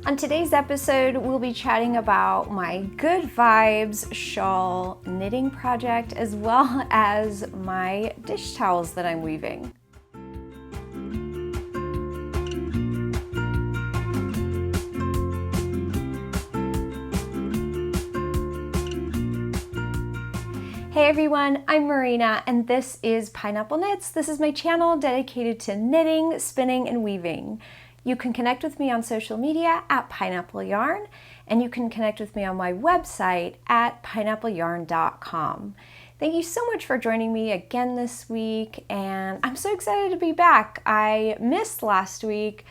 On today's episode, we'll be chatting about my Good Vibes shawl knitting project as well as my dish towels that I'm weaving. Hey everyone, I'm Marina and this is Pineapple Knits. This is my channel dedicated to knitting, spinning, and weaving. You can connect with me on social media at Pineapple Yarn, and you can connect with me on my website at pineappleyarn.com. Thank you so much for joining me again this week, and I'm so excited to be back. I missed last week.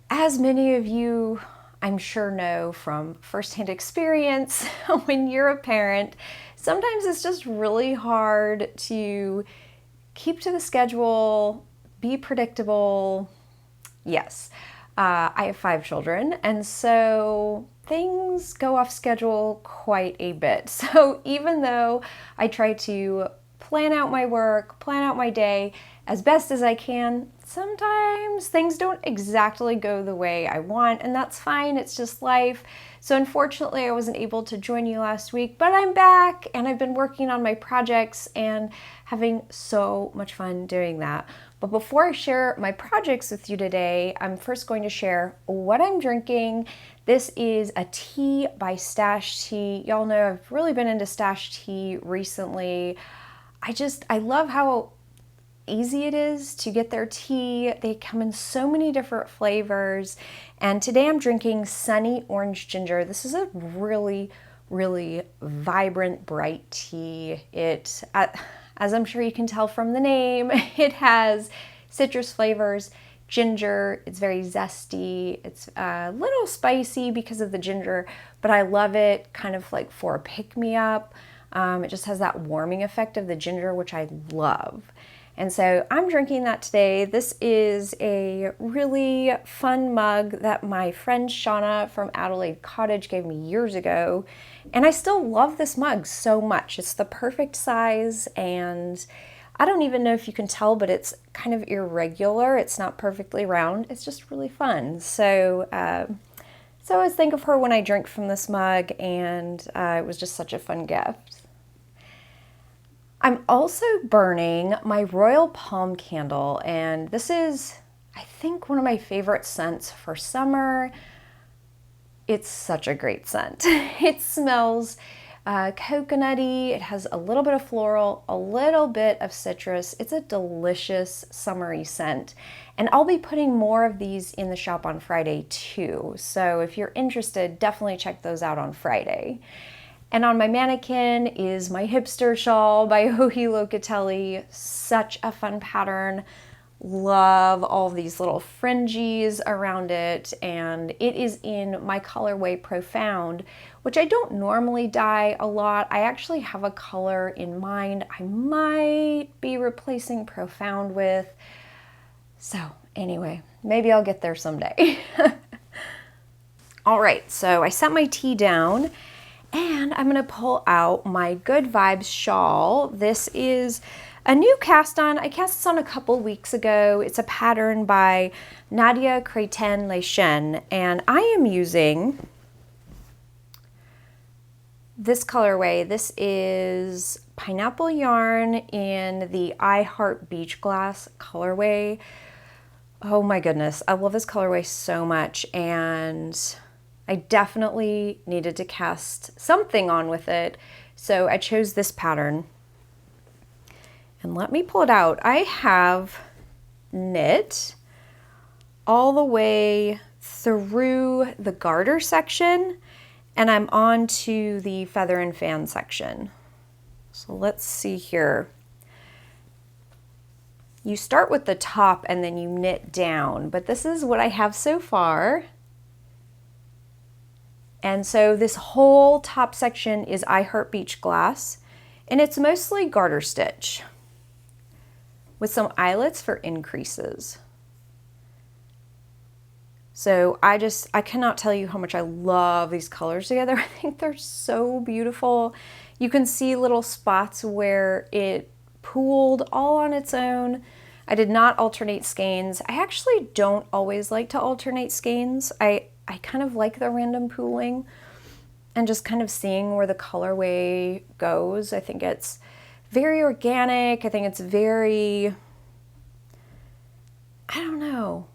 As many of you I'm sure know from firsthand experience, when you're a parent, sometimes it's just really hard to keep to the schedule, be predictable. Yes, I have 5 children, and so things go off schedule quite a bit. So even though I try to plan out my work, plan out my day as best as I can, sometimes things don't exactly go the way I want, and that's fine. It's just life. So unfortunately, I wasn't able to join you last week, but I'm back and I've been working on my projects and having so much fun doing that. But before I share my projects with you today, I'm first going to share what I'm drinking. This is a tea by Stash Tea. Y'all know I've really been into Stash Tea recently. I love how easy it is to get their tea. They come in so many different flavors. And today I'm drinking Sunny Orange Ginger. This is a really, really vibrant, bright tea. It, as I'm sure you can tell from the name, it has citrus flavors, ginger. It's very zesty. It's a little spicy because of the ginger, but I love it kind of like for a pick-me-up. It just has that warming effect of the ginger, which I love. And so I'm drinking that today. This is a really fun mug that my friend Shauna from Adelaide Cottage gave me years ago. And I still love this mug so much. It's the perfect size, and I don't even know if you can tell, but it's kind of irregular. It's not perfectly round. It's just really fun. So I always think of her when I drink from this mug, and it was just such a fun gift. I'm also burning my Royal Palm candle, and this is, I think, one of my favorite scents for summer. It's such a great scent. It smells coconutty, it has a little bit of floral, a little bit of citrus. It's a delicious summery scent, and I'll be putting more of these in the shop on Friday too. So if you're interested, definitely check those out on Friday. And on my mannequin is my Hipster Shawl by Joji Locatelli. Such a fun pattern. Love all these little fringes around it. And it is in my colorway Profound, which I don't normally dye a lot. I actually have a color in mind I might be replacing Profound with. So anyway, maybe I'll get there someday. All right, so I set my tea down. And I'm gonna pull out my Good Vibes shawl. This is a new cast on. I cast this on a couple weeks ago. It's a pattern by Nadia, Crétin, Léchenne. And I am using this colorway. This is pineapple yarn in the I Heart Beach Glass colorway. Oh my goodness, I love this colorway so much, and I definitely needed to cast something on with it, so I chose this pattern. And let me pull it out. I have knit all the way through the garter section, and I'm on to the feather and fan section. So let's see here. You start with the top and then you knit down, but this is what I have so far. And so this whole top section is I Heart Beach Glass, and it's mostly garter stitch with some eyelets for increases. So I cannot tell you how much I love these colors together. I think they're so beautiful. You can see little spots where it pooled all on its own. I did not alternate skeins. I actually don't always like to alternate skeins. I I kind of like the random pooling and just kind of seeing where the colorway goes. I think it's very organic. I think it's very, I don't know.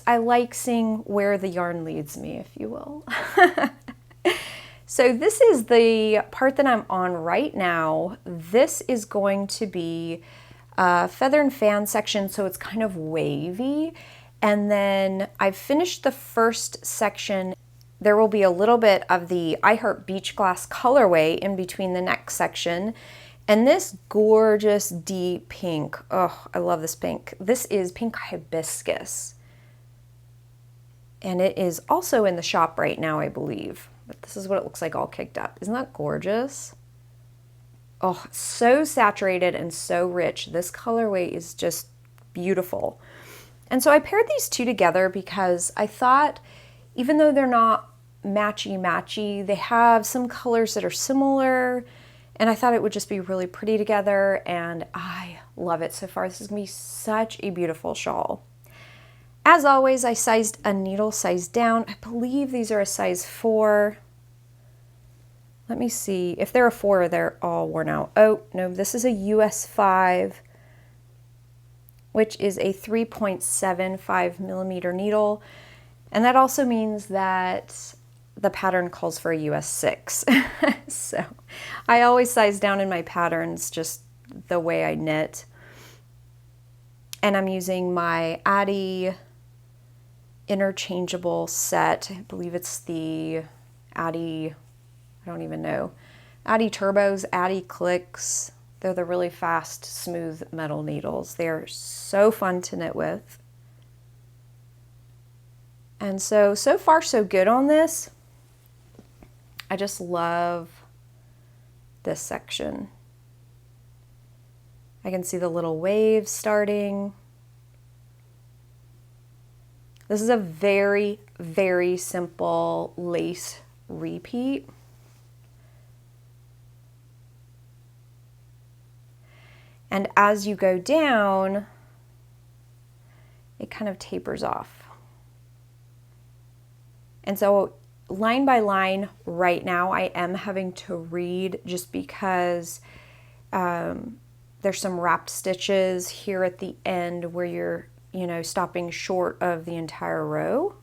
I like seeing where the yarn leads me, if you will. So this is the part that I'm on right now. This is going to be a feather and fan section, so it's kind of wavy. And then I've finished the first section. There will be a little bit of the I Heart Beach Glass colorway in between the next section. And this gorgeous deep pink, oh, I love this pink. This is pink hibiscus. And it is also in the shop right now, I believe. But this is what it looks like all kicked up. Isn't that gorgeous? Oh, so saturated and so rich. This colorway is just beautiful. And so I paired these two together because I thought, even though they're not matchy-matchy, they have some colors that are similar, and I thought it would just be really pretty together, and I love it so far. This is gonna be such a beautiful shawl. As always, I sized a needle size down. I believe these are a size 4. Let me see. If they're a 4, they're all worn out. Oh, no, this is a US 5, which is a 3.75 millimeter needle. And that also means that the pattern calls for a US 6. So I always size down in my patterns, just the way I knit. And I'm using my Addi interchangeable set. I believe it's the Addi, I don't even know, Addi Turbos, Addi Clicks. They're the really fast, smooth metal needles. They're so fun to knit with. And so far so good on this. I just love this section. I can see the little waves starting. This is a very, very simple lace repeat. And as you go down, it kind of tapers off. And so line by line right now, I am having to read just because there's some wrapped stitches here at the end where you're, stopping short of the entire row.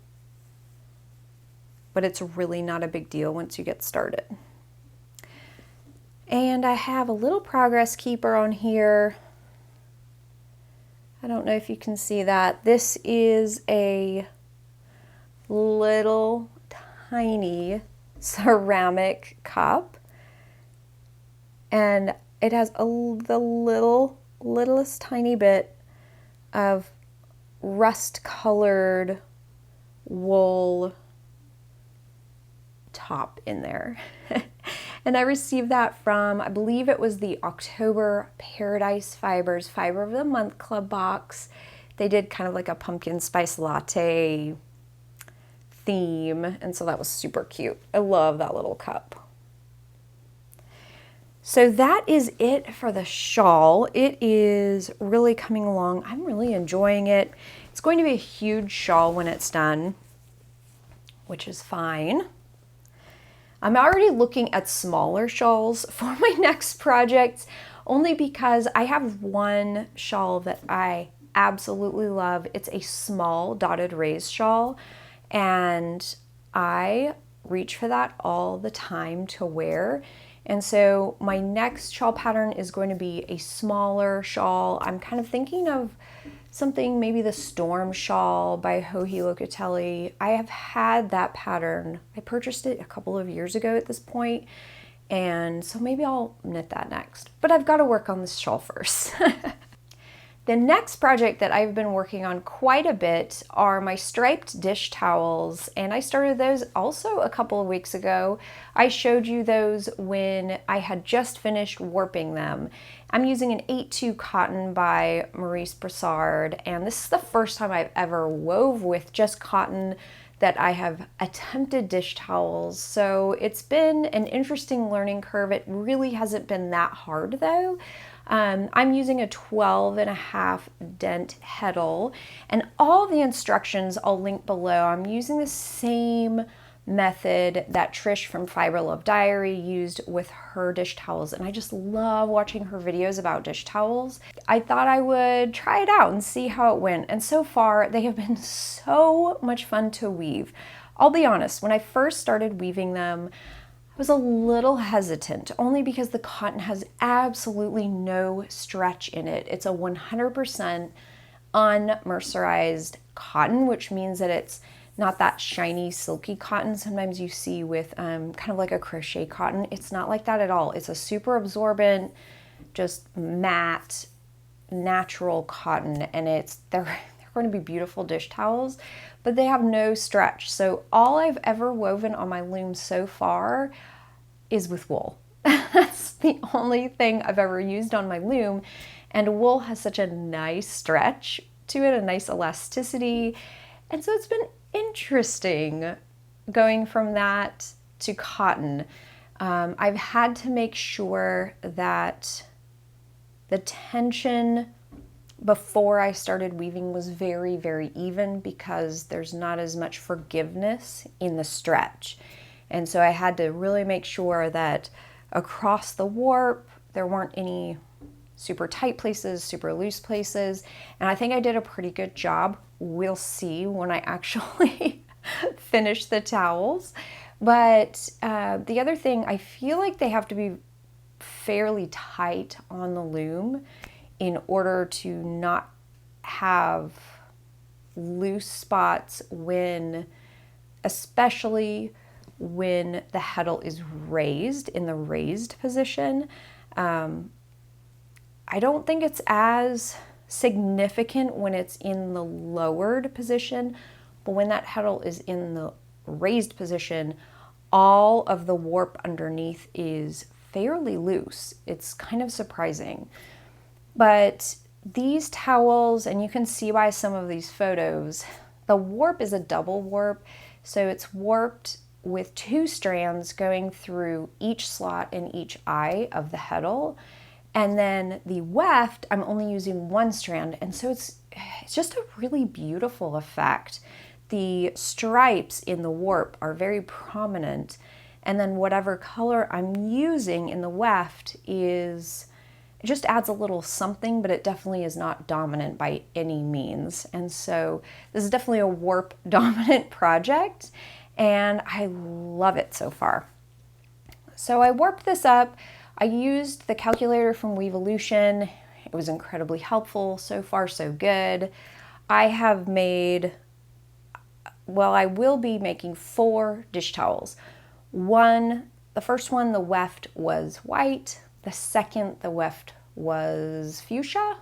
But it's really not a big deal once you get started. And I have a little progress keeper on here. I don't know if you can see that. This is a little tiny ceramic cup. And it has the littlest tiny bit of rust colored wool top in there. And I received that from, I believe it was the October Paradise Fibers Fiber of the Month Club box. They did kind of like a pumpkin spice latte theme, and so that was super cute. I love that little cup. So that is it for the shawl. It is really coming along. I'm really enjoying it. It's going to be a huge shawl when it's done, which is fine. I'm already looking at smaller shawls for my next project, only because I have one shawl that I absolutely love. It's a small dotted raised shawl, and I reach for that all the time to wear. And so my next shawl pattern is going to be a smaller shawl. I'm kind of thinking of something, maybe the Storm Shawl by Joji Locatelli. I have had that pattern. I purchased it a couple of years ago at this point, and so maybe I'll knit that next. But I've got to work on this shawl first. The next project that I've been working on quite a bit are my striped dish towels, and I started those also a couple of weeks ago. I showed you those when I had just finished warping them. I'm using an 8-2 cotton by Brassard, and this is the first time I've ever wove with just cotton that I have attempted dish towels. So it's been an interesting learning curve. It really hasn't been that hard though. I'm using a 12.5 dent heddle, and all the instructions I'll link below. I'm using the same method that Trish from Fiber Love Diary used with her dish towels, and I just love watching her videos about dish towels. I thought I would try it out and see how it went, and so far they have been so much fun to weave. I'll be honest, when I first started weaving them, I was a little hesitant, only because the cotton has absolutely no stretch in it. It's a 100% unmercerized cotton, which means that it's not that shiny, silky cotton sometimes you see with kind of like a crochet cotton. It's not like that at all. It's a super absorbent, just matte, natural cotton, and they're going to be beautiful dish towels, but they have no stretch. So all I've ever woven on my loom so far is with wool. That's the only thing I've ever used on my loom, and wool has such a nice stretch to it, a nice elasticity, and so it's been interesting going from that to cotton. I've had to make sure that the tension before I started weaving was very, very even, because there's not as much forgiveness in the stretch. And so I had to really make sure that across the warp there weren't any super tight places, super loose places, and I think I did a pretty good job. We'll see when I actually finish the towels. But the other thing, I feel like they have to be fairly tight on the loom in order to not have loose spots especially when the heddle is raised, in the raised position. I don't think it's as significant when it's in the lowered position, but when that heddle is in the raised position, all of the warp underneath is fairly loose. It's kind of surprising. But these towels, and you can see by some of these photos, the warp is a double warp, so it's warped with 2 strands going through each slot in each eye of the heddle. And then the weft, I'm only using 1 strand, and so it's just a really beautiful effect. The stripes in the warp are very prominent, and then whatever color I'm using in the weft it just adds a little something, but it definitely is not dominant by any means. And so this is definitely a warp dominant project, and I love it so far. So I warped this up. I used the calculator from Weavolution. It was incredibly helpful. So far, so good. I will be making 4 dish towels. The first one, the weft was white. The second, the weft was fuchsia.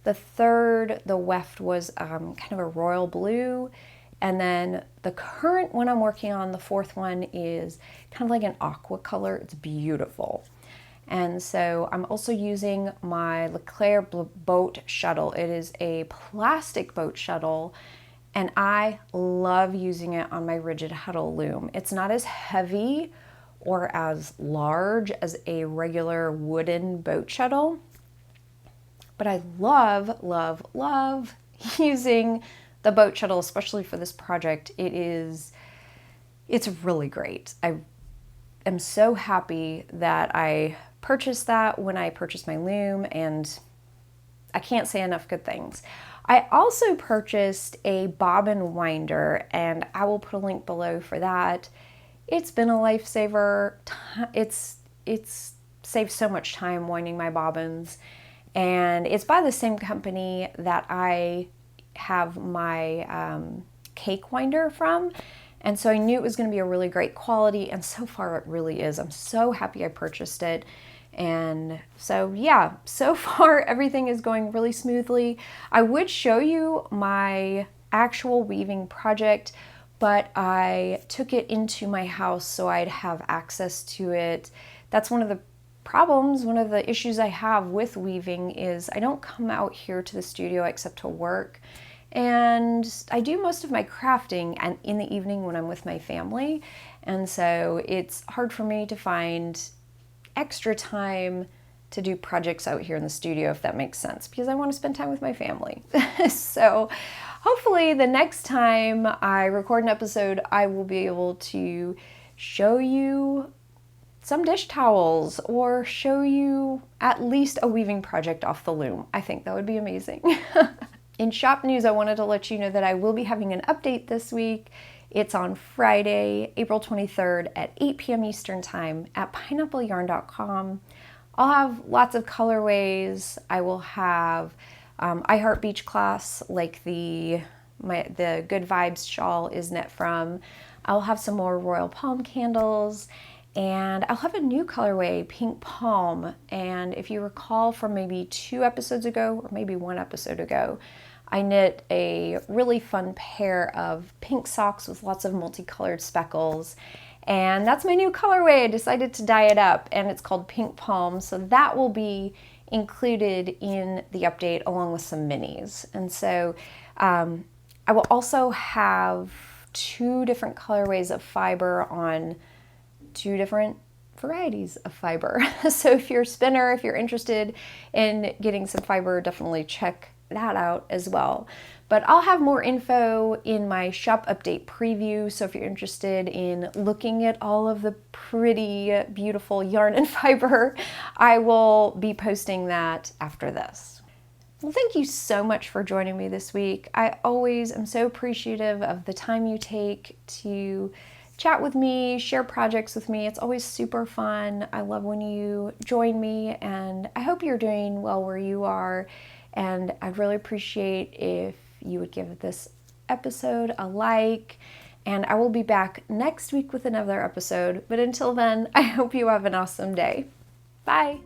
The third, the weft was kind of a royal blue. And then the current one I'm working on, the 4th one, is kind of like an aqua color. It's beautiful. And so I'm also using my Locatelli boat shuttle. It is a plastic boat shuttle, and I love using it on my rigid heddle loom. It's not as heavy or as large as a regular wooden boat shuttle, but I love, love, love using the boat shuttle, especially for this project. It's really great. I am so happy that I purchased that when I purchased my loom, and I can't say enough good things. I also purchased a Bobbin Winder, and I will put a link below for that. It's been a lifesaver. It's saved so much time winding my bobbins, and it's by the same company that I have my cake winder from, and so I knew it was going to be a really great quality, and so far it really is. I'm so happy I purchased it. And so yeah, so far everything is going really smoothly. I would show you my actual weaving project, but I took it into my house so I'd have access to it. That's one of the problems, one of the issues I have with weaving is I don't come out here to the studio except to work. And I do most of my crafting and in the evening when I'm with my family. And so it's hard for me to find extra time to do projects out here in the studio, if that makes sense, because I want to spend time with my family. So hopefully the next time I record an episode, I will be able to show you some dish towels or show you at least a weaving project off the loom. I think that would be amazing. In shop news, I wanted to let you know that I will be having an update this week. It's on Friday, April 23rd at 8 p.m. Eastern Time at pineappleyarn.com. I'll have lots of colorways. I will have I Heart Beach class, like the Good Vibes shawl is knit from. I'll have some more Royal Palm candles, and I'll have a new colorway, Pink Palm. And if you recall from maybe 2 episodes ago, or maybe 1 episode ago, I knit a really fun pair of pink socks with lots of multicolored speckles. And that's my new colorway. I decided to dye it up, and it's called Pink Palm. So that will be included in the update along with some minis. And so I will also have 2 different colorways of fiber on 2 different varieties of fiber. So if you're a spinner, if you're interested in getting some fiber, definitely check that out as well. But I'll have more info in my shop update preview, so if you're interested in looking at all of the pretty, beautiful yarn and fiber, I will be posting that after this. Well, thank you so much for joining me this week. I always am so appreciative of the time you take to chat with me, share projects with me. It's always super fun. I love when you join me, and I hope you're doing well where you are. And I'd really appreciate if you would give this episode a like, and I will be back next week with another episode. But until then, I hope you have an awesome day. Bye.